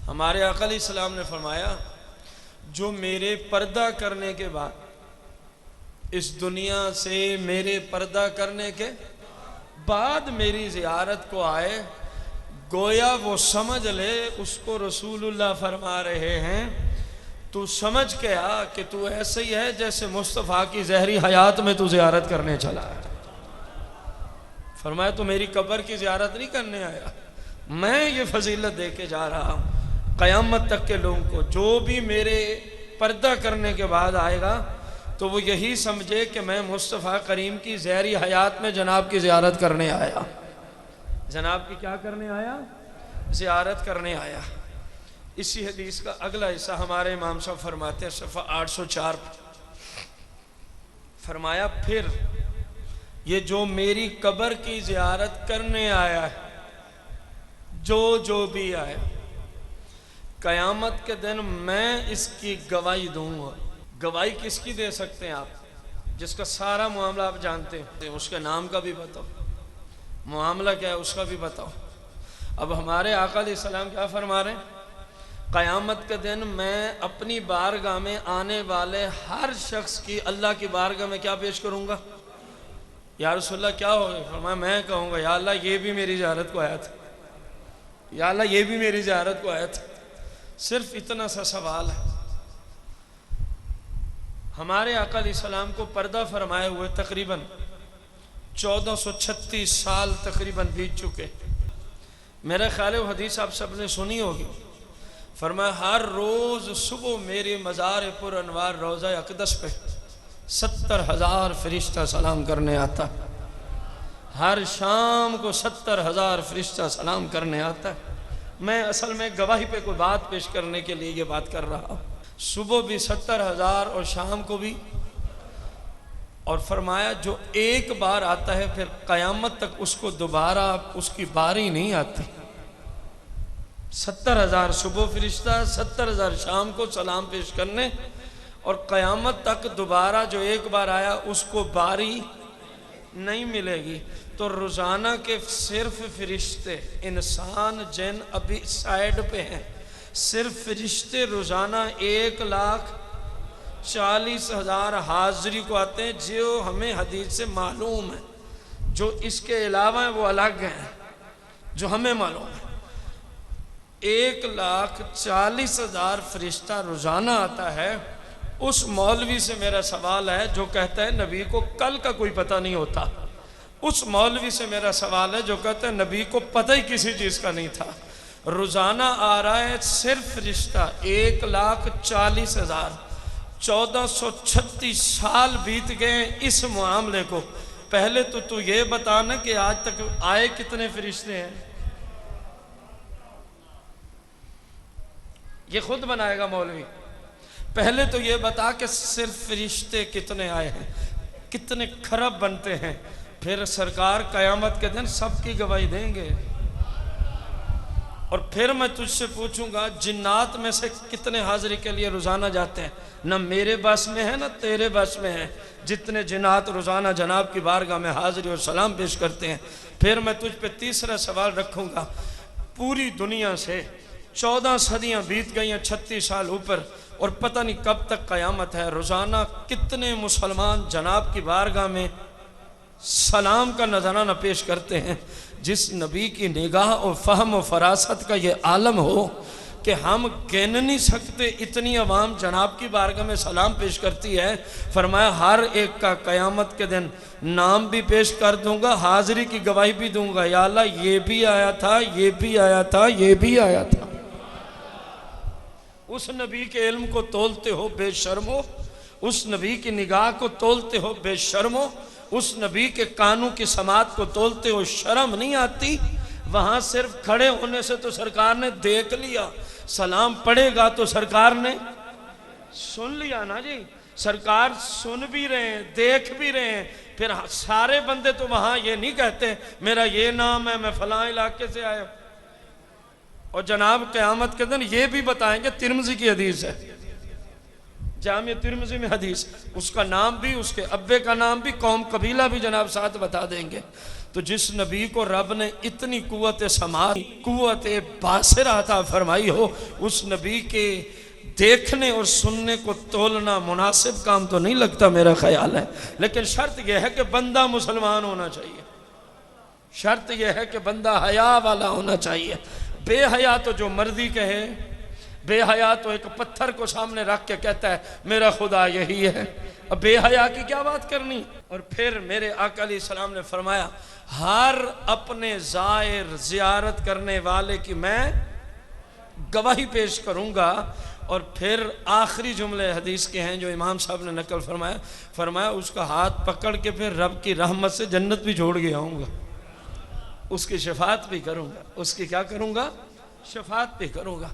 हमारे आका अलैहिस्सलाम ने फरमाया, जो मेरे पर्दा करने के बाद, इस दुनिया से मेरे पर्दा करने के बाद मेरी ज़ियारत को आए, गोया वो समझ ले उसको रसूलुल्लाह फरमा रहे हैं, तू समझ के आ कि तू ऐसे ही है जैसे मुस्तफ़ा की ज़हरी हयात में तू ज़ियारत करने चला है। फरमाया, तू मेरी कब्र की ज़ियारत नहीं करने आया, मैं ये फजीलत दे के जा रहा हूँ क़यामत तक के लोगों को। जो भी मेरे पर्दा करने के बाद आएगा तो वो यही समझे कि मैं मुस्तफ़ा करीम की ज़हरी हयात में जनाब की ज़ियारत करने आया। जनाब की क्या करने आया? ज़ियारत करने आया। इसी हदीस का अगला हिस्सा हमारे इमाम साहब फरमाते हैं, सफ़ा 804, फरमाया, फिर ये जो मेरी कब्र की ज़ियारत करने आया है, जो भी आया, क़यामत के दिन मैं इसकी गवाही दूंगा। गवाही किसकी दे सकते हैं आप? जिसका सारा मामला आप जानते हैं, उसके नाम का भी बताओ, मामला क्या है उसका भी बताओ। अब हमारे आका अलैहिस्सलाम क्या फरमा रहे हैं? क़यामत के दिन मैं अपनी बारगाह में आने वाले हर शख्स की अल्लाह की बारगाह में क्या पेश करूंगा? या रसूलल्लाह क्या होगा? फरमाया, मैं कहूँगा, या अल्लाह ये भी मेरी ज़ियारत को आया था, या अल्लाह ये भी मेरी ज़ियारत को आया था। सिर्फ इतना सा सवाल है। हमारे आका अलैहिस्सलाम को पर्दा फरमाए हुए तकरीबन 1436 साल तकरीबन बीत चुके। मेरा ख्याल है वो हदीस आप सब ने सुनी होगी। फरमाया, हर रोज़ सुबह मेरे मज़ार पुर अनवार रोज़ा अक़दस पे 70,000 फरिश्ता सलाम करने आता है। हर शाम को 70,000 फरिश्ता सलाम करने आता है। मैं असल में गवाही पे कोई बात पेश करने के लिए ये बात कर रहा हूँ। सुबह भी 70,000 और शाम को भी। और फरमाया, जो एक बार आता है फिर क़यामत तक उसको दोबारा उसकी बारी नहीं आती। 70,000 सुबह फरिश्ता, 70,000 शाम को सलाम पेश करने, और क़यामत तक दोबारा जो एक बार आया उसको बारी नहीं मिलेगी। तो रोज़ाना के सिर्फ फरिश्ते, इंसान जिन अभी साइड पे हैं, सिर्फ फरिश्ते रोज़ाना 1,40,000 हाज़री को आते हैं, जो हमें हदीस से मालूम है। जो इसके अलावा वो अलग हैं, जो हमें मालूम है। 1,40,000 फरिश्ता रोज़ाना आता है। उस मौलवी से मेरा सवाल है जो कहता है नबी को कल का कोई पता नहीं होता। उस मौलवी से मेरा सवाल है जो कहता है नबी को पता ही किसी चीज़ का नहीं था। रोज़ाना आ रहा है सिर्फ फरिश्ता 1,40,000। 1436 साल बीत गए इस मामले को। पहले तो तू ये बताना कि आज तक आए कितने फरिश्ते हैं। ये खुद बनाएगा मौलवी। पहले तो ये बता कि सिर्फ फरिश्ते कितने आए हैं, कितने खरब बनते हैं, फिर सरकार क़यामत के दिन सबकी गवाही देंगे। और फिर मैं तुझसे पूछूंगा जिन्नात में से कितने हाज़िरी के लिए रोज़ाना जाते हैं। न मेरे बस में है न तेरे बस में है। जितने जिन्नात रोज़ाना जनाब की बारगाह में हाज़िरी और सलाम पेश करते हैं। फिर मैं तुझ पे तीसरा सवाल रखूँगा, पूरी दुनिया से 14 सदियाँ बीत गई हैं, 36 साल ऊपर, और पता नहीं कब तक क़यामत है। रोज़ाना कितने मुसलमान जनाब की बारगाह में सलाम का नजराना पेश करते हैं। जिस नबी की निगाह और फ़हम और फरासत का ये आलम हो कि हम गिन नहीं सकते, इतनी अवाम जनाब की बारगाह में सलाम पेश करती है। फरमाया, हर एक का क़यामत के दिन नाम भी पेश कर दूंगा, हाज़िरी की गवाही भी दूंगा, या अल्लाह ये भी आया था, ये भी आया था, ये भी आया था। उस नबी के इल्म को तोलते हो बेशर्मो, उस नबी की निगाह को तोलते हो बेशर्मो, उस नबी के कानों की समात को तोलते हो शर्म नहीं आती। वहाँ सिर्फ खड़े होने से तो सरकार ने देख लिया, सलाम पड़ेगा तो सरकार ने सुन लिया ना जी। सरकार सुन भी रहे हैं, देख भी रहे हैं। फिर सारे बंदे तो वहाँ ये नहीं कहते मेरा ये नाम है, मैं फलां इलाके से आया। और जनाब क़यामत के दिन ये भी बताएंगे, तिरमिज़ी की हदीस है, जामिया तिरमिज़ी में हदीस, उसका नाम भी, उसके अब्बे का नाम भी, कौम कबीला भी जनाब साथ बता देंगे। तो जिस नबी को रब ने इतनी कुव्वत समात, कुव्वत बासिर अता फरमाई हो, उस नबी के देखने और सुनने को तोलना मुनासिब काम तो नहीं लगता मेरा ख्याल है। लेकिन शर्त यह है कि बंदा मुसलमान होना चाहिए, शर्त यह है कि बंदा हया वाला होना चाहिए। बेहया तो जो मर्जी कहे, बेहया तो एक पत्थर को सामने रख के कहता है मेरा खुदा यही है। अब बेहया की क्या बात करनी। और फिर मेरे आका अलैहिस्सलाम ने फरमाया हर अपने ज़ायर ज़ियारत करने वाले की मैं गवाही पेश करूंगा। और फिर आखिरी जुमले हदीस के हैं जो इमाम साहब ने नकल फरमाया, फरमाया उसका हाथ पकड़ के फिर रब की रहमत से जन्नत भी छोड़ के आऊँगा, उसकी शफात भी करूँगा, उसकी क्या करूँगा, शफात भी करूँगा।